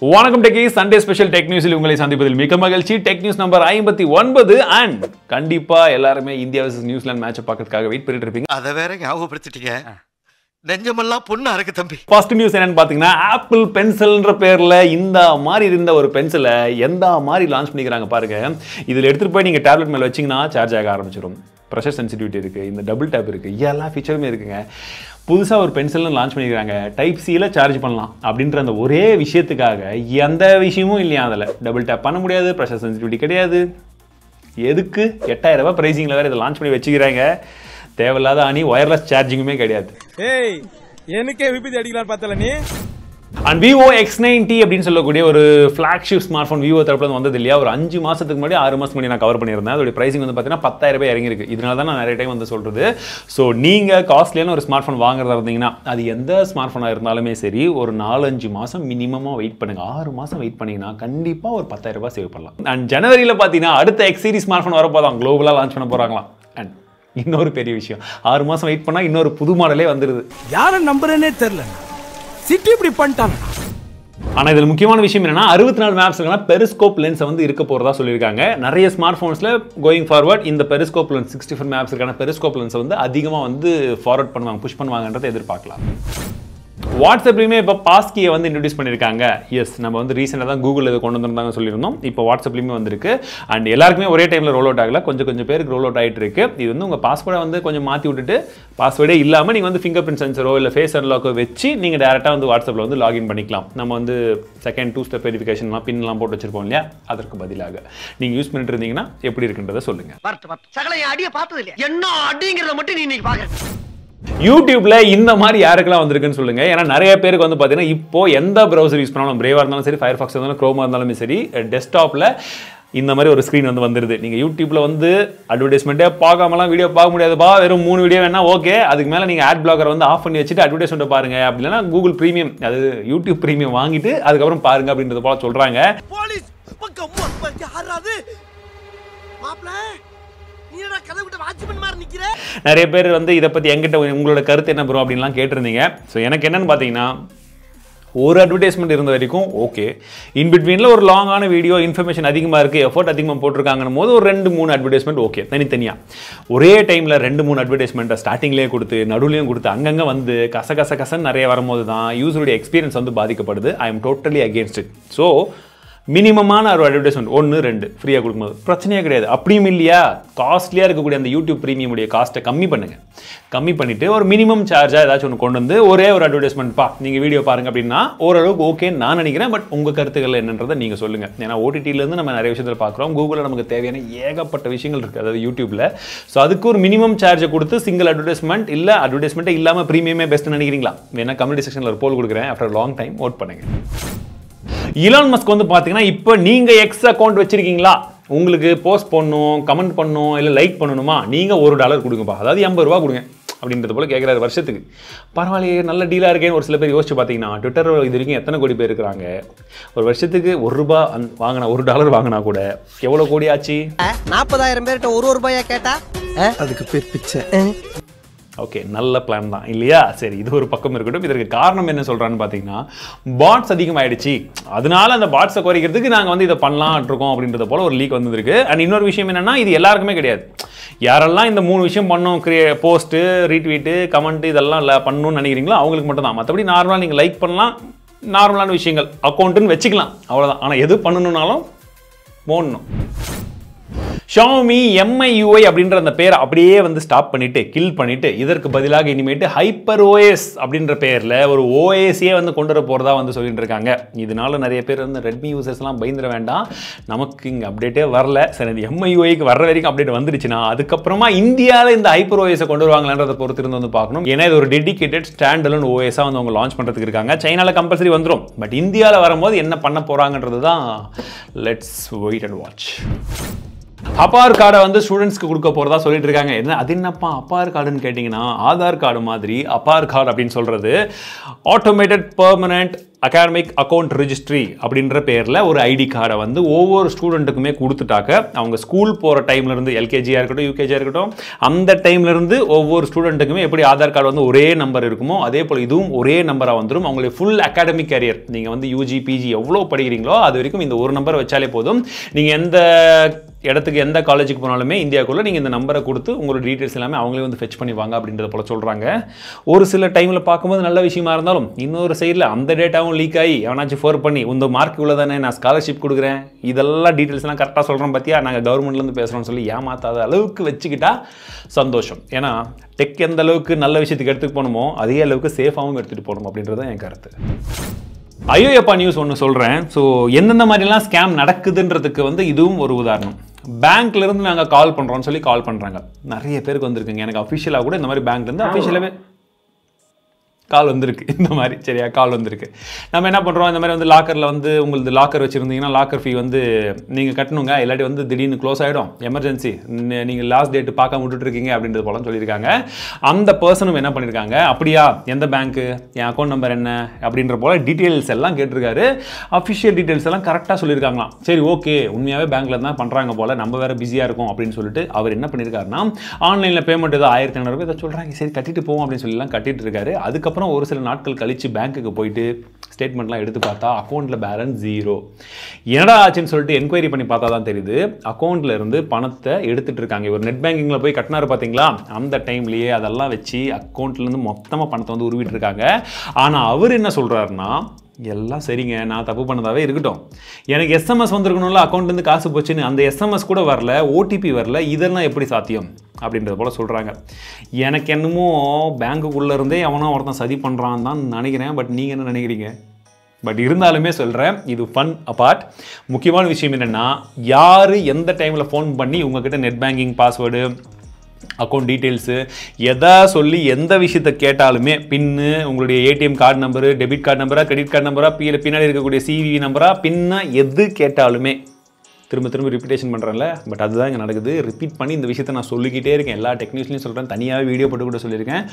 வணக்கம் techie Sunday special tech நியூஸில் உங்களை சந்திப்பதில் மிக்க மகிழ்ச்சி. டெக் நியூஸ் நம்பர் 59 அண்ட் கண்டிப்பா எல்லாருமே இந்தியா வர்சஸ் நியூசிலாந்து மேட்சை பார்க்கறதுக்காக வெயிட் பண்ணிட்டு இருப்பீங்க. அதை வேற ஞாபகப்படுத்திட்டீங்க. நெஞ்சமெல்லாம் பொண்ணா இருக்கு தம்பி. ஃபர்ஸ்ட் நியூஸ் என்னன்னு பாத்தீங்கன்னா, ஆப்பிள் பென்சில்ன்ற பேர்ல இந்த மாதிரி இருந்த ஒரு பென்சிலை எந்த மாதிரி லான்ச் பண்ணிக்கிறாங்க பாருங்க. இதுல எடுத்துட்டு போய் நீங்க டேப்லெட் மேல வச்சீங்கன்னா சார்ஜ் ஆக ஆரம்பிச்சிடும். ப்ரெஷர் சென்சிட்டிவிட்டி இருக்கு, இந்த டபுள் டேப் இருக்கு, எல்லா ஃபீச்சருமே இருக்குங்க. புதுசாக ஒரு பென்சில்னு லான்ச் பண்ணிக்கிறாங்க. டைப் சியில் சார்ஜ் பண்ணலாம் அப்படின்ற அந்த ஒரே விஷயத்துக்காக எந்த விஷயமும் இல்லையா அதில். டபுள் டேப் பண்ண முடியாது, ப்ரெஷர் சென்சிட்டிவிட்டி கிடையாது. எதுக்கு 8000 ரூபாய் ப்ரைஸிங்கில் வேறு இதை லான்ச் பண்ணி வச்சுக்கிறாங்க. தேவையில்லாத அணி ஒயர்லெஸ் சார்ஜிங்குமே கிடையாது. ஏய் எனக்கே விபத்து அடிக்கலாம் பார்த்தல நீ. அண்ட் Vivo X90 அப்படின்னு சொல்லக்கூடிய ஒரு ஃபிளாக்ஷிப் ஸ்மார்ட் ஃபோன் Vivo தரப்புல வந்தது இல்லையா. ஒரு 5 மாதத்துக்கு முன்னாடி 6 மாதத்துக்கு முன்னாடி நான் கவர் பண்ணியிருந்தேன். அதோட பிரைசிங் வந்து பார்த்தீங்கன்னா 10,000 ரூபாய் இறங்கிருக்கு. இதனால தான் நான் நிறைய டைம் வந்து சொல்கிறது. ஸோ நீங்கள் காஸ்ட்லியான ஒரு ஸ்மார்ட் ஃபோன் வாங்குறதா இருந்தீங்கன்னா, அது எந்த ஸ்மார்ட் ஃபோனாக இருந்தாலுமே சரி, ஒரு 4-5 மாதம் மினிமமாக வெயிட் பண்ணுங்கள். 6 மாதம் வெயிட் பண்ணிங்கன்னா கண்டிப்பாக ஒரு 10,000 ரூபாய் சேவ் பண்ணலாம். அண்ட் ஜனவரியில் பார்த்தீங்கன்னா அடுத்த X சீரிஸ் ஸ்மார்ட் ஃபோன் வரப்போதான், குளோபலாக லான்ச் பண்ண போகிறாங்களாம். அண்ட் இன்னொரு பெரிய விஷயம், 6 மாதம் வெயிட் பண்ணால் இன்னொரு புது மாடலே வந்துடுது. யாரை நம்புறேனே தெரியல. சிட்டி இப்படி பண்ணிட்டாங்க. ஆனால் இதில் முக்கியமான விஷயம் என்னன்னா, 64 மேப்ஸ்க்கான பெரிஸ்கோப் லென்ஸை வந்து இருக்க போகிறதா சொல்லியிருக்காங்க. நிறைய ஸ்மார்ட் ஃபோன்ஸில் கோயிங் ஃபார்வர்ட் இந்த பெரிஸ்கோப் லென்ஸ் 64 மேப்ஸ்க்கான பெரிஸ்கோப் லென்ஸை வந்து அதிகமாக வந்து ஃபார்வர்ட் பண்ணுவாங்க, புஷ் பண்ணுவாங்கன்றதை எதிர்பார்க்கலாம். வாட்ஸ்அப்லையுமே இப்போ பாஸ்கியை வந்து இன்ட்ரடியூஸ் பண்ணியிருக்காங்க. எஸ், நம்ம வந்து ரீசெண்டாக தான் கூகுள் இதை கொண்டு வந்திருந்தாங்க சொல்லியிருந்தோம். இப்போ வாட்ஸ்அப்லையுமே வந்திருக்கு. அண்ட் எல்லாருக்குமே ஒரே டைமில் ரோல் அவுட் ஆகல, கொஞ்சம் பேருக்கு ரோல் அவுட் ஆகிட்டு இருக்கு. இது வந்து உங்கள் பாஸ்வேர்டை வந்து கொஞ்சம் மாற்றி விட்டுட்டு, பாஸ்வேர்டே இல்லாமல் நீங்கள் வந்து ஃபிங்கர் பிரிண்ட் சென்சரோ இல்லை ஃபேஸ் அன்லாக்கோ வச்சு நீங்கள் டேரெக்டாக வந்து வாட்ஸ்அப்பில் வந்து லாகின் பண்ணிக்கலாம். நம்ம வந்து செகண்ட் 2 ஸ்டெப் வெரிஃபிகேஷன்லாம் பின்லாம் போட்டு வச்சிருப்போம் இல்லையா, அதற்கு பதிலாக நீங்கள் யூஸ் பண்ணிட்டு இருந்தீங்கன்னா எப்படி இருக்குன்றதை சொல்லுங்கள். அடியை பார்த்தது இல்லையா, என்ன அடிங்கிறத மட்டும் நீ இன்னைக்கு பாக்குற. யூடியூப்ல இந்த மாதிரி யாருக்கெல்லாம் வந்திருக்குன்னு சொல்லுங்க. ஏன்னா நிறைய பேருக்கு வந்து பார்த்தீங்கன்னா இப்போ எந்த ப்ரௌசர் யூஸ் பண்ணாலும், பிரேவா இருந்தாலும் சரி, ஃபயர்ஃபாக்ஸ் இருந்தாலும், குரோமா இருந்தாலுமே சரி, டெஸ்க்டாப்ல இந்த மாதிரி ஒரு ஸ்க்ரீன் வந்து வந்துருது. நீங்கள் யூடியூப்ல வந்து அட்வர்டைஸ்மெண்ட்டே பார்க்காமலாம் வீடியோ பார்க்க முடியாதுப்பா, வெறும் 3 வீடியோ வேணா ஓகே. அதுக்கு மேலே நீங்கள் ஆட் பிளாக்கர் வந்து ஆஃப் பண்ணி வச்சுட்டு அட்வர்டைஸ்மெண்ட் பாருங்க. அப்படி இல்லைன்னா கூகுள் ப்ரீமியம், அது யூடியூப் ப்ரீமியம் வாங்கிட்டு அதுக்கப்புறம் பாருங்க அப்படின்றது போல சொல்றாங்க. நிறைய பேர் வந்து இதை பற்றி என்கிட்ட உங்களோட கருத்து என்ன ப்ரோ அப்படின்லாம் கேட்டிருந்தீங்க. ஸோ எனக்கு என்னன்னு பார்த்தீங்கன்னா, ஒரு அட்வர்டைஸ்மெண்ட் இருந்த வரைக்கும் ஓகே. இன்பிட்வீனில் ஒரு லாங்கான வீடியோ, இன்ஃபர்மேஷன் அதிகமாக இருக்குது, எஃபோர்ட் அதிகமாக போட்டிருக்காங்கன்னு போது ஒரு 2-3 அட்வர்டைஸ்மெண்ட் ஓகே. தனித்தனியாக ஒரே டைமில் 2-3 அட்வர்டைஸ்மெண்ட்டை ஸ்டார்டிங்லேயே கொடுத்து நடுவுலையும் கொடுத்து அங்கங்கே வந்து கசன்னு நிறைய வரும்போது தான் யூஸருடைய எக்ஸ்பீரியன்ஸ் வந்து பாதிக்கப்படுது. I am totally against it. So மினிமமான ஒரு அட்வர்டைஸ்மெண்ட் 1-2 ஃப்ரீயாக கொடுக்கும்போது பிரச்சனையே கிடையாது. அப்படியும் இல்லையா, காஸ்ட்லியாக இருக்கக்கூடிய அந்த யூடியூப் ப்ரீமியமுடைய காஸ்ட்டை கம்மி பண்ணுங்கள். கம்மி பண்ணிவிட்டு ஒரு மினிமம் சார்ஜாக ஏதாச்சும் ஒன்று கொண்டு வந்து ஒரே ஒரு அட்வர்டைஸ்மெண்ட் நீங்கள் வீடியோ பாருங்கள் அப்படின்னா ஓரளவுக்கு ஓகேன்னு நான் நினைக்கிறேன். பட் உங்கள் கருத்துக்கள் என்னன்றதை நீங்கள் சொல்லுங்கள். ஏன்னா ஓடிடியிலேருந்து நம்ம நிறைய விஷயத்தில் பார்க்குறோம், கூகுளில் நமக்கு தேவையான ஏகப்பட்ட விஷயங்கள் இருக்குது, அதாவது யூடியூப்பில். ஸோ அதுக்கு ஒரு மினிமம் சார்ஜை கொடுத்து சிங்கிள் அட்வர்டைஸ்மெண்ட் இல்லை அட்வர்டைஸ்மெண்ட்டே இல்லாமல் ப்ரீமியமே பெஸ்ட்டுன்னு நினைக்கிறீங்களா? வேணா கம்யூனிட்டி செக்ஷனில் ஒரு போல் கொடுக்குறேன், ஆஃப்டர் லாங் டைம் ஓட் பண்ணுங்கள். இலான் மஸ்க் வந்து பார்த்தீங்கன்னா, இப்போ நீங்கள் எக்ஸ் அக்கௌண்ட் வச்சிருக்கீங்களா, உங்களுக்கு போஸ்ட் பண்ணணும், கமெண்ட் பண்ணணும், இல்லை லைக் பண்ணணுமா, நீங்கள் $1 கொடுங்கப்பா, அதாவது 80 ரூபா கொடுங்க அப்படின்றது போல கேட்குறாரு வருஷத்துக்கு. பரவாயில்லையே, நல்ல டீலாக இருக்கேன்னு ஒரு சில பேர் யோசிச்சு பார்த்தீங்கன்னா, ட்விட்டர் இது வரைக்கும் எத்தனை கோடி பேர் இருக்கிறாங்க. ஒரு வருஷத்துக்கு $1 வாங்கினா, $1 வாங்கினா கூட எவ்வளோ கோடி ஆச்சு? 40,000 பேர்கிட்ட $1 கேட்டா அதுக்கு பேர் பிச்சை. ஓகே, நல்ல பிளான் தான் இல்லையா? சரி, இது ஒரு பக்கம் இருக்கட்டும். இதற்கு காரணம் என்ன சொல்கிறான்னு பார்த்தீங்கன்னா, பாட்ஸ் அதிகமாகிடுச்சு, அதனால அந்த பாட்ஸை குறைக்கிறதுக்கு நாங்கள் வந்து இதை பண்ணலான் இருக்கோம் அப்படின்றது போல ஒரு லீக் வந்துருக்கு. அண்ட் இன்னொரு விஷயம் என்னென்னா, இது எல்லாருக்குமே கிடையாது. யாரெல்லாம் இந்த 3 விஷயம் பண்ணோம், போஸ்ட்டு, ரீட்வீட்டு, கமெண்ட் இதெல்லாம் இல்லை பண்ணணும்னு நினைக்கிறீங்களோ அவங்களுக்கு மட்டும் தான். மற்றபடி நார்மலாக நீங்கள் லைக் பண்ணலாம், நார்மலான விஷயங்கள் அக்கௌண்ட்டுன்னு வச்சுக்கலாம், அவ்வளோதான். ஆனால் எது பண்ணணுன்னாலும் போடணும். Xiaomi MIUI அப்படின்ற அந்த பேரை அப்படியே வந்து ஸ்டாப் பண்ணிட்டு, கில் பண்ணிட்டு, இதற்கு பதிலாக இனிமேட்டு Hyper OS அப்படின்ற பேரில் ஒரு OSயே வந்து கொண்டு வர போகிறதா வந்து சொல்லிட்டு இருக்காங்க. இதனால நிறைய பேர் வந்து ரெட்மி யூசர்ஸ்லாம் பயந்துட வேண்டாம், நமக்கு இங்கே அப்டேட்டே வரல. சரி, இந்த MIUIக்கு வர்ற வரைக்கும் அப்டேட் வந்துருச்சுன்னா அதுக்கப்புறமா இந்தியாவில் இந்த Hyper OSயை கொண்டு வருவாங்களான்றதை பொறுத்து இருந்து வந்து பார்க்கணும். ஏன்னா இது ஒரு டெடிகேட்டட் ஸ்டாண்ட் அலோன் OSஆ வந்து அவங்க லான்ச் பண்ணுறதுக்கு இருக்காங்க. சைனாவில் கம்பல்சரி வந்துடும், பட் இந்தியாவில் வரும்போது என்ன பண்ண போகிறாங்கன்றது தான் let's wait and watch. APAAR கார்டை வந்து ஸ்டூடெண்ட்ஸ்க்கு கொடுக்க போகிறதா சொல்லிட்டு இருக்காங்க. என்ன அது என்னப்பா APAAR கார்டுன்னு கேட்டிங்கன்னா, ஆதார் கார்டு மாதிரி APAAR கார்டு அப்படின்னு சொல்கிறது automated permanent academic account registry அப்படின்ற பேரில் ஒரு ஐடி கார்டை வந்து ஒவ்வொரு ஸ்டூடெண்ட்டுக்குமே கொடுத்துட்டாக்க அவங்க ஸ்கூல் போகிற டைம்லேருந்து எல்கேஜியாக இருக்கட்டும் யூகேஜியாக இருக்கட்டும் அந்த டைம்லேருந்து ஒவ்வொரு ஸ்டூடெண்ட்டுக்குமே எப்படி ஆதார் கார்டு வந்து ஒரே நம்பர் இருக்குமோ அதே போல் இதுவும் ஒரே நம்பராக வந்துடும். அவங்களுடைய ஃபுல் அகாடமிக் கேரியர் நீங்கள் வந்து யூஜி பிஜி எவ்வளோ படிக்கிறீங்களோ அது வரைக்கும் இந்த ஒரு நம்பரை வச்சாலே போதும். நீங்கள் எந்த இடத்துக்கு எந்த காலேஜுக்கு போனாலுமே இந்தியாவுக்குள்ளே நீங்கள் இந்த நம்பரை கொடுத்து உங்களோட டீட்டெயில்ஸ் எல்லாமே அவங்களே வந்து ஃபெச் பண்ணிவாங்க அப்படின்றத போல சொல்கிறாங்க. ஒரு சில டைமில் பார்க்கும்போது நல்ல விஷயமா இருந்தாலும் இன்னொரு சைடில் அந்த டேட்டாவும் லீக் ஆகி எவனாச்சும் ஃபோர் பண்ணி இந்த மார்க் இவ்வளோ தானே நான் ஸ்காலர்ஷிப் கொடுக்குறேன் இதெல்லாம் டீட்டெயில்ஸ்லாம் கரெக்டாக சொல்கிறோம் பார்த்தியா நாங்கள் கவர்மெண்ட்லேருந்து பேசுகிறோம்னு சொல்லி ஏமாத்தாத அளவுக்கு வச்சுக்கிட்டா சந்தோஷம். ஏன்னா டெக் எந்த அளவுக்கு நல்ல விஷயத்துக்கு எடுத்துகிட்டு போகணுமோ அதே அளவுக்கு சேஃபாகவும் எடுத்துகிட்டு போகணும் அப்படின்றது என் கருத்து. ஐயோப்பா நியூஸ் ஒன்று சொல்கிறேன். ஸோ எந்தெந்த மாதிரிலாம் ஸ்கேம் நடக்குதுன்றதுக்கு வந்து இதுவும் ஒரு உதாரணம். பேங்க்லேருந்து நாங்கள் கால் பண்ணுறோம்னு சொல்லி கால் பண்ணுறாங்க. நிறைய பேருக்கு வந்திருக்குங்க. எனக்கு அஃபிஷியலாக கூட இந்த மாதிரி பேங்க்லேருந்து அஃபிஷியலாகவே கால் வந்திருக்கு. இந்த மாதிரி சரியா கால் வந்திருக்கு. நம்ம என்ன பண்ணுறோம் இந்த மாதிரி வந்து லாக்கரில் வந்து உங்களுக்கு லாக்கர் வச்சுருந்தீங்கன்னா லாக்கர் ஃபீ வந்து நீங்கள் கட்டணுங்க இல்லாட்டி வந்து திடீர்னு க்ளோஸ் ஆகிடும் எமர்ஜென்சி நீங்கள் லாஸ்ட் டேட்டு பார்க்க விட்டுட்டுருக்கீங்க அப்படின்றது போல சொல்லியிருக்காங்க. அந்த பர்சனும் என்ன பண்ணியிருக்காங்க அப்படியா எந்த பேங்க்கு என் அக்கௌண்ட் நம்பர் என்ன அப்படின்ற போல் டீட்டெயில்ஸ் எல்லாம் கேட்டிருக்காரு. அஃபிஷியல் டீட்டெயில்ஸ் எல்லாம் கரெக்டாக சொல்லியிருக்காங்களாம். சரி ஓகே உண்மையாகவே பேங்க்கில் தான் பண்ணுறாங்க போல் நம்ம வேறு பிஸியாக இருக்கும் அப்படின்னு சொல்லிட்டு அவர் என்ன பண்ணியிருக்காருன்னா ஆன்லைனில் பேமெண்ட் ஏதோ 1500 இதை சொல்கிறாங்க சரி கட்டிட்டு போவோம் அப்படின்னு சொல்லலாம் கட்டிட்டு இருக்காரு. அதுக்கப்புறம் ஒரு சில நாட்கள் கழிச்சு பேங்க்குக்கு போயிட்டு ஸ்டேட்மெண்ட்லாம் எடுத்து பார்த்தா அக்கௌண்ட்டில் பேலன்ஸ் 0. என்னடா ஆச்சுன்னு சொல்லிட்டு என்கொயரி பண்ணி பார்த்தா தான் தெரியுது அக்கௌண்ட்டில் இருந்து பணத்தை எடுத்துகிட்டு இருக்காங்க. ஒரு நெட் பேங்கிங்கில் போய் கட்டினார் பார்த்தீங்களா அந்த டைம்லேயே அதெல்லாம் வச்சு அக்கௌண்ட்லேருந்து மொத்தமாக பணத்தை வந்து உருவிட்டு இருக்காங்க. ஆனால் அவர் என்ன சொல்கிறாருன்னா எல்லாம் சரிங்க நான் தப்பு பண்ணதாவே இருக்கட்டும் எனக்கு எஸ்எம்எஸ் வந்திருக்கணும்ல அக்கௌண்ட்லேருந்து காசு போச்சுன்னு அந்த எஸ்எம்எஸ் கூட வரல ஓடிபி வரல இதெல்லாம் எப்படி சாத்தியம் அப்படின்றது போல் சொல்கிறாங்க. எனக்கு என்னமோ பேங்க்குள்ளே இருந்தே அவனும் ஒருத்தன் சதி பண்ணுறான் தான் நினைக்கிறேன். பட் நீங்கள் என்ன நினைக்கிறீங்க? பட் இருந்தாலுமே சொல்கிறேன் இது ஃபன் அபார்ட். முக்கியமான விஷயம் என்னென்னா யார் எந்த டைமில் ஃபோன் பண்ணி உங்ககிட்ட net banking password account details எதை சொல்லி எந்த விஷயத்தை கேட்டாலுமே பின்னு உங்களுடைய ATM card number debit card நம்பரா கிரெடிட் கார்டு நம்பரா பின்னாடி இருக்கக்கூடிய சிவிவி நம்பரா பின்னா எது கேட்டாலுமே திரும்ப ரிப்பீட்டேஷன் பண்ணுறேன்ல பட் அதுதான் இங்கே நடக்குது. ரிப்பீட் பண்ணி இந்த விஷயத்தை நான் சொல்லிக்கிட்டே இருக்கேன். எல்லா டெக்னிக்ஸ்லையும் சொல்கிறேன். தனியாக வீடியோ போட்டு கூட சொல்லியிருக்கேன்.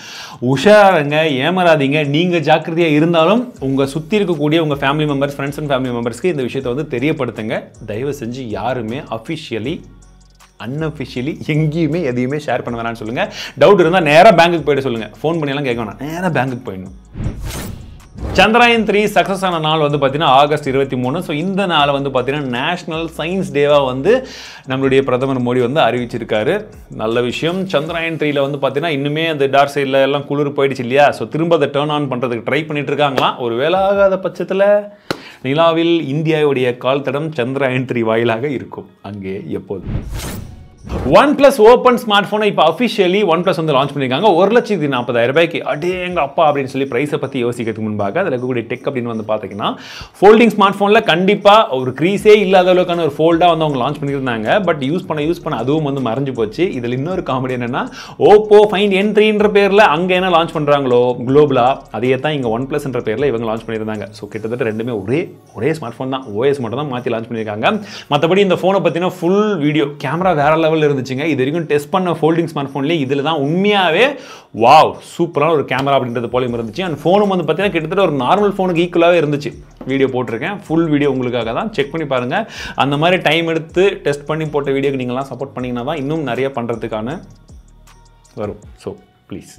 உஷாருங்க ஏமாறாதீங்க. நீங்கள் ஜாக்கிரதையாக இருந்தாலும் உங்கள் சுற்றி இருக்கக்கூடிய உங்கள் family members friends and family மெம்பர்ஸ்க்கு இந்த விஷயத்தை வந்து தெரியப்படுத்துங்க. தயவு செஞ்சு யாருமே அஃபிஷியலி அன்அஃபிஷியலி எங்கேயுமே எதையுமே ஷேர் பண்ண வேணாம்னு சொல்லுங்கள். டவுட் இருந்தால் நேராக பேங்க்குக்கு போய்ட்டு சொல்லுங்கள். ஃபோன் பண்ணியெல்லாம் கேட்க வேணாம் நேராக பேங்க்குக்கு போயிடணும். சந்திராயன் 3 சக்ஸஸ் ஆன நாள் வந்து பார்த்தீங்கன்னா ஆகஸ்ட் 23. ஸோ இந்த நாளை வந்து பார்த்தீங்கன்னா நேஷனல் சயின்ஸ் டேவாக வந்து நம்மளுடைய பிரதமர் மோடி வந்து அறிவிச்சிருக்காரு. நல்ல விஷயம். சந்திராயன் 3ல வந்து பார்த்தீங்கன்னா இன்னுமே அந்த டார்க் சைடில் எல்லாம் குளிர் போயிடுச்சு இல்லையா. ஸோ திரும்ப அதை டேர்ன் ஆன் பண்ணுறதுக்கு ட்ரை பண்ணிட்டு இருக்காங்களாம். ஒரு வேளை ஆகாத பட்சத்தில் நிலாவில் இந்தியாவுடைய கால் தடம் சந்திராயன் 3 வாயிலாக இருக்கும் அங்கே எப்போதும். OnePlus Open ஸ்மார்ட் ஃபோனை இப்போ அஃபிஷியலி OnePlus வந்து லான்ச் பண்ணியிருக்காங்க. 1,40,40,000 ரூபாய்க்கு. அடே எங்கள் அப்பா அப்படின்னு சொல்லி ப்ரைஸை பற்றி யோசிக்கிறதுக்கு முன்பாக அதில் இருக்கக்கூடிய டெக் அப்படின்னு வந்து பார்த்தீங்கன்னா ஃபோல்டிங் ஸ்மார்ட் ஃபோனில் கண்டிப்பாக ஒரு க்ரீஸே இல்லாத அளவுக்கான ஒரு ஃபோல்டாக வந்து அவங்க லான்ச் பண்ணியிருந்தாங்க. பட் யூஸ் பண்ண அதுவும் வந்து மறைஞ்சு போச்சு. இதில் இன்னொரு காமெடி என்னென்னா ஓப்போ ஃபைண்ட் N3ன்ற பேரில் அங்கே என்ன லான்ச் பண்ணுறாங்களோ குளோபலாக அதையே தான் இங்கே OnePlusன்ற பேரில் இவங்க லான்ச் பண்ணியிருந்தாங்க. ஸோ கிட்டத்தட்ட ரெண்டுமே ஒரே ஸ்மார்ட் ஃபோன் தான். ஓஎஸ் மட்டும் தான் மாற்றி லான்ச் பண்ணியிருக்காங்க. மற்றபடி இந்த ஃபோனை பார்த்தீங்கன்னா ஃபுல் வீடியோ கேமரா வேற லெவல் இருந்துச்சுங்க. இது வரைக்கும் டெஸ்ட் பண்ண ஃபோல்டிங் ஸ்மார்ட் ஃபோன்லேயே இதில் தான் உண்மையாகவே வாவ் சூப்பரான ஒரு கேமரா அப்படின்றது போலையும் இருந்துச்சு. அண்ட் ஃபோனும் வந்து பார்த்தீங்கன்னா கிட்டத்தட்ட ஒரு நார்மல் ஃபோனுக்கு ஈக்குவலாகவே இருந்துச்சு. வீடியோ போட்டிருக்கேன் ஃபுல் வீடியோ உங்களுக்காக தான். செக் பண்ணி பாருங்கள். அந்த மாதிரி டைம் எடுத்து டெஸ்ட் பண்ணி போட்ட வீடியோக்கு நீங்கள்லாம் சப்போர்ட் பண்ணிங்கன்னா தான் இன்னும் நிறைய பண்ணுறதுக்கான வரும். So please.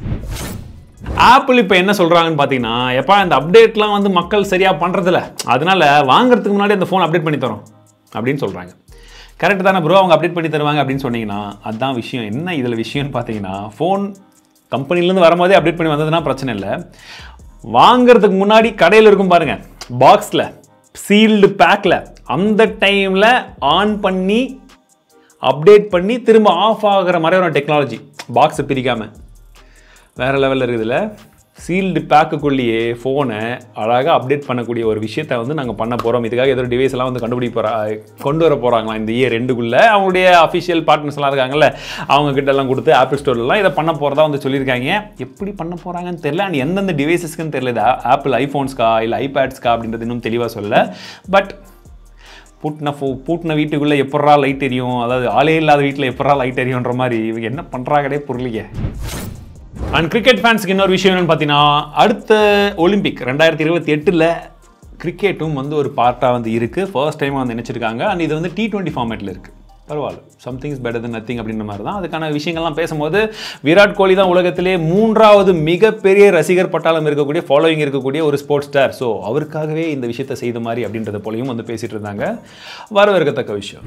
ஆப்பிள் இப்போ என்ன சொல்கிறாங்கன்னு பார்த்தீங்கன்னா எப்போ இந்த அப்டேட்லாம் வந்து மக்கள் சரியாக பண்ணுறதில்ல அதனால் வாங்குறதுக்கு முன்னாடி அந்த ஃபோன் அப்டேட் பண்ணி தரோம் அப்படின்னு சொல்கிறாங்க. கரெக்ட் தானே ப்ரோ அவங்க அப்டேட் பண்ணி தருவாங்க அப்படின்னு சொன்னீங்கன்னா அதுதான் விஷயம். என்ன இதில் விஷயம்னு பார்த்தீங்கன்னா ஃபோன் கம்பெனிலேருந்து வரும்போதே அப்டேட் பண்ணி வந்ததுன்னா பிரச்சனை இல்லை. வாங்கிறதுக்கு முன்னாடி கடையில் இருக்கும் பாருங்கள் பாக்ஸில் சீல்டு பேக்கில் அந்த டைமில் ஆன் பண்ணி அப்டேட் பண்ணி திரும்ப ஆஃப் ஆகிற மாதிரி ஒரு டெக்னாலஜி பாக்ஸை பிரிக்காமல் வேறு லெவலில் இருக்குதுல்ல. சீல்டு பேக்குக்குள்ளேயே ஃபோனை அழகாக அப்டேட் பண்ணக்கூடிய ஒரு விஷயத்தை வந்து நாங்கள் பண்ண போகிறோம். இதுக்காக ஏதோ டிவைஸ் எல்லாம் வந்து கொண்டு வர போகிறாங்களா இந்த இயர் ரெண்டுக்குள்ளே. அவங்களுடைய அஃபிஷியல் பார்ட்னர்ஸ்லாம் இருக்காங்கல்ல அவங்கக்கிட்ட எல்லாம் கொடுத்து ஆப்பிள் ஸ்டோர்லாம் இதை பண்ண போகிறதா வந்து சொல்லியிருக்காங்க. எப்படி பண்ண போகிறாங்கன்னு தெரியல. அண்ட் எந்தெந்த டிவைசஸ்க்குன்னு தெரியல. இது ஆப்பிள் ஐஃபோன்ஸ்க்கா இல்லை ஐபேட்ஸ்க்கா அப்படின்றது இன்னும் தெளிவாக சொல்லலை. பட் பூட்டின வீட்டுக்குள்ளே எப்படா லைட் எரியும், அதாவது ஆளே இல்லாத வீட்டில் எப்படா லைட் எரியுன்ற மாதிரி இவங்க என்ன பண்ணுறாங்கடே புரியலையே. அண்ட் கிரிக்கெட் ஃபேன்ஸுக்கு இன்னொரு விஷயம் என்னென்னு பார்த்தீங்கன்னா, அடுத்த ஒலிம்பிக் 2028 கிரிக்கெட்டும் வந்து ஒரு பார்ட்டாக வந்து இருக்குது. ஃபர்ஸ்ட் டைம் வந்து நினச்சிருக்காங்க. அண்ட் இது வந்து T20 ஃபார்மேட்டில் இருக்குது. பரவாயில்ல, something is better then nothing அப்படின்ற மாதிரி தான். அதுக்கான விஷயங்கள்லாம் பேசும்போது விராட் கோலி தான் உலகத்திலே 3வது மிகப்பெரிய ரசிகர் பட்டாளம் இருக்கக்கூடிய, ஃபாலோவிங் இருக்கக்கூடிய ஒரு ஸ்போர்ட்ஸ் ஸ்டார். ஸோ அவருக்காகவே இந்த விஷயத்தை செய்த மாதிரி அப்படின்றத போலையும் வந்து பேசிகிட்டு இருந்தாங்க. வரவேற்கத்தக்க விஷயம்.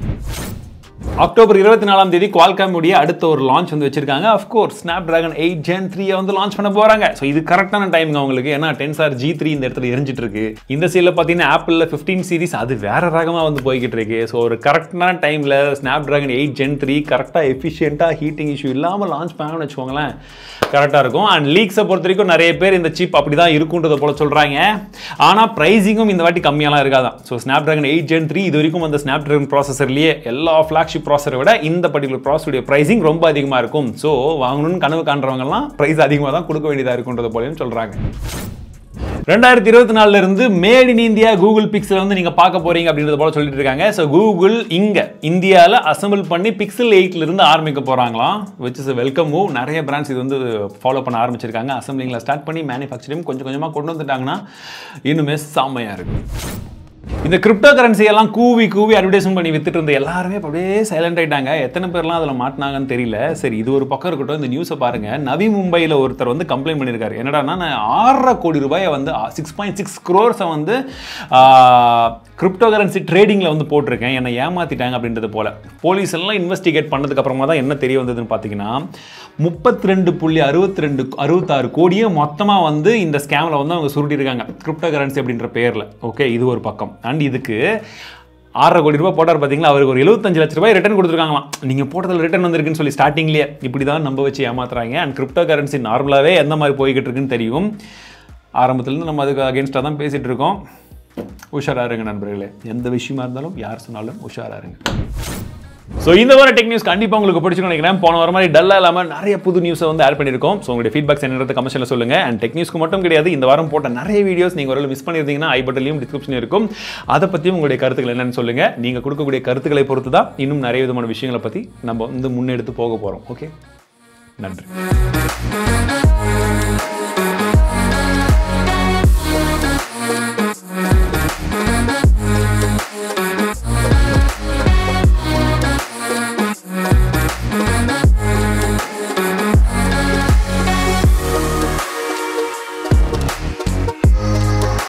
அக்டோபர் 24ஆம் தேதி குவால்காம் உடைய அடுத்த ஒரு லான்ச் வந்து வச்சிருக்காங்க. அஃப்கோர்ஸ் Snapdragon 8 Gen 3 வந்து லான்ச் பண்ண போறாங்க. ஸோ இது கரெக்டான டைமிங் அவங்களுக்கு. ஏன்னா 10 G3 இந்த இடத்துல எரிஞ்சிட்டு இருக்கு. இந்த சைடில் பார்த்தீங்கன்னா ஆப்பிளில் 15 சீரிஸ் அது வேற ரகமாக வந்து போய்கிட்டு இருக்கு. ஸோ ஒரு கரெக்டான டைமில் Snapdragon 8 Gen 3 கரெக்டாக எஃபிஷியண்டாக ஹீட்டிங் இஷ்யூ இல்லாமல் லான்ச் பண்ணணும்னு வச்சுக்கோங்களேன், கரெக்டாக இருக்கும். அண்ட் லீக்ஸை பொறுத்த வரைக்கும் நிறைய பேர் இந்த சிப் அப்படி தான் இருக்குன்றதை போல சொல்கிறாங்க. ஆனால் ப்ரைஸிங்கும் இந்த வாட்டி கம்மியாலாம் இருக்காதான். ஸோ Snapdragon 8 Gen 3 இது வரைக்கும் அந்த Snapdragon ப்ராசஸர்லேயே எல்லா ஃப்ளாக்ஷிப் ப்ராசஸரை விட இந்த பர்டிகுலர் ப்ராசஸருடைய ப்ரைஸிங் ரொம்ப அதிகமாக இருக்கும். ஸோ வாங்கணும்னு கனவு காண்றவங்கலாம் ப்ரைஸ் அதிகமாக தான் கொடுக்க வேண்டியதாக இருக்குன்றதை போலையும் சொல்கிறாங்க. 2024 இருந்து made in India Google pixel வந்து நீங்கள் பார்க்க போறீங்க அப்படின்றத போல சொல்லிட்டு இருக்காங்க. ஸோ கூகுள் இங்கே இந்தியாவில் அசம்பிள் பண்ணி பிக்சல் 8 இருந்து ஆரம்பிக்க போகிறாங்களாம், விச் இஸ் வெல்கம் மூவ். நிறைய பிராண்ட்ஸ் இது வந்து ஃபாலோ பண்ண ஆரம்பிச்சிருக்காங்க. அசம்பிளிங்கில் ஸ்டார்ட் பண்ணி மேனுஃபேக்சரிங் கொஞ்சம் கொஞ்சமாக கொண்டு வந்துட்டாங்கன்னா இன்னுமே செம்மையாக இருக்கும். இந்த கிரிப்டோ கரன்சி எல்லாம் கூவி அட்வர்டைஸ்மெண்ட் பண்ணி வித்துட்டு இருந்த எல்லாருமே அப்படியே சைலண்ட் ஆயிட்டாங்க. எத்தனை பேர்லாம் அதில் மாட்டினாங்கன்னு தெரியல. சரி, இது ஒரு பக்கம் இருக்கட்டும். இந்த நியூஸை பாருங்க. நவி மும்பையில் ஒருத்தர் வந்து கம்ப்ளைண்ட் பண்ணியிருக்காரு. என்னடான்னா, நான் 6.5 கோடி ரூபாயை வந்து 6.6 crores வந்து கிரிப்டோ கரன்சி ட்ரேடிங்கில் வந்து போட்டிருக்கேன், என்னை ஏமாத்திட்டாங்க அப்படின்றது போல. போலீஸ் எல்லாம் இன்வெஸ்டிகேட் பண்ணதுக்கு அப்புறமா தான் என்ன தெரிய வந்ததுன்னு பார்த்தீங்கன்னா, 32.66 கோடியே மொத்தமாக வந்து இந்த ஸ்கேமில் வந்து அவங்க சுருட்டிருக்காங்க கிரிப்டோ கரன்சி அப்படின்ற பேரில். ஓகே, இது ஒரு பக்கம். அண்ட் இதுக்கு 6.5 கோடி ரூபாய் போட்டார் பார்த்தீங்களா, அவருக்கு ஒரு 75 லட்ச ரூபாய் ரிட்டர்ன் கொடுத்துருக்காங்களாம். நீங்கள் போட்டதில் ரிட்டர்ன் வந்திருக்குன்னு சொல்லி ஸ்டார்டிங்லேயே இப்படி தான் நம்ப வச்சு ஏமாத்துறாங்க. அண்ட் கிரிப்டோ கரன்சி நார்மலாகவே எந்த மாதிரி போய்கிட்டு இருக்குன்னு தெரியும். ஆரம்பத்துலேருந்து நம்ம அதுக்கு அகேன்ஸ்டாக தான் பேசிகிட்டு இருக்கோம். உஷாராக இருங்க நண்பர்களே, எந்த விஷயமா இருந்தாலும் யார் சொன்னாலும் உஷாராக இருங்க. ஸோ இந்த வார டெக் நியூஸ் கண்டிப்பாக உங்களுக்கு பிடிச்சிருக்கும் நினைக்கிறேன். போன வர மாதிரி டல்லாக இல்லாமல் நிறைய புது நியூஸை வந்து ஆட் பண்ணியிருக்கோம். ஸோ உங்களுடைய ஃபீட்பேக்ஸ் என்னது கமெண்ட்ஸில் சொல்லுங்கள். அண்ட் டெக் நியூஸ்க்கு மட்டும் கிடையாது, இந்த வாரம் போட்ட நிறைய வீடியோஸ் நீங்கள் ஒரு மிஸ் பண்ணியிருந்தீங்கன்னா ஐ பட்டன்லையும் டிஸ்கிரிப்ஷன் இருக்கும். அதை பற்றியும் உங்களுடைய கருத்துக்கள் என்னன்னு சொல்லுங்கள். நீங்கள் கொடுக்கக்கூடிய கருத்துக்களை பொறுத்து தான் இன்னும் நிறைய விதமான விஷயங்களை பற்றி நம்ம வந்து முன்னெடுத்து போக போகிறோம். ஓகே, நன்றி.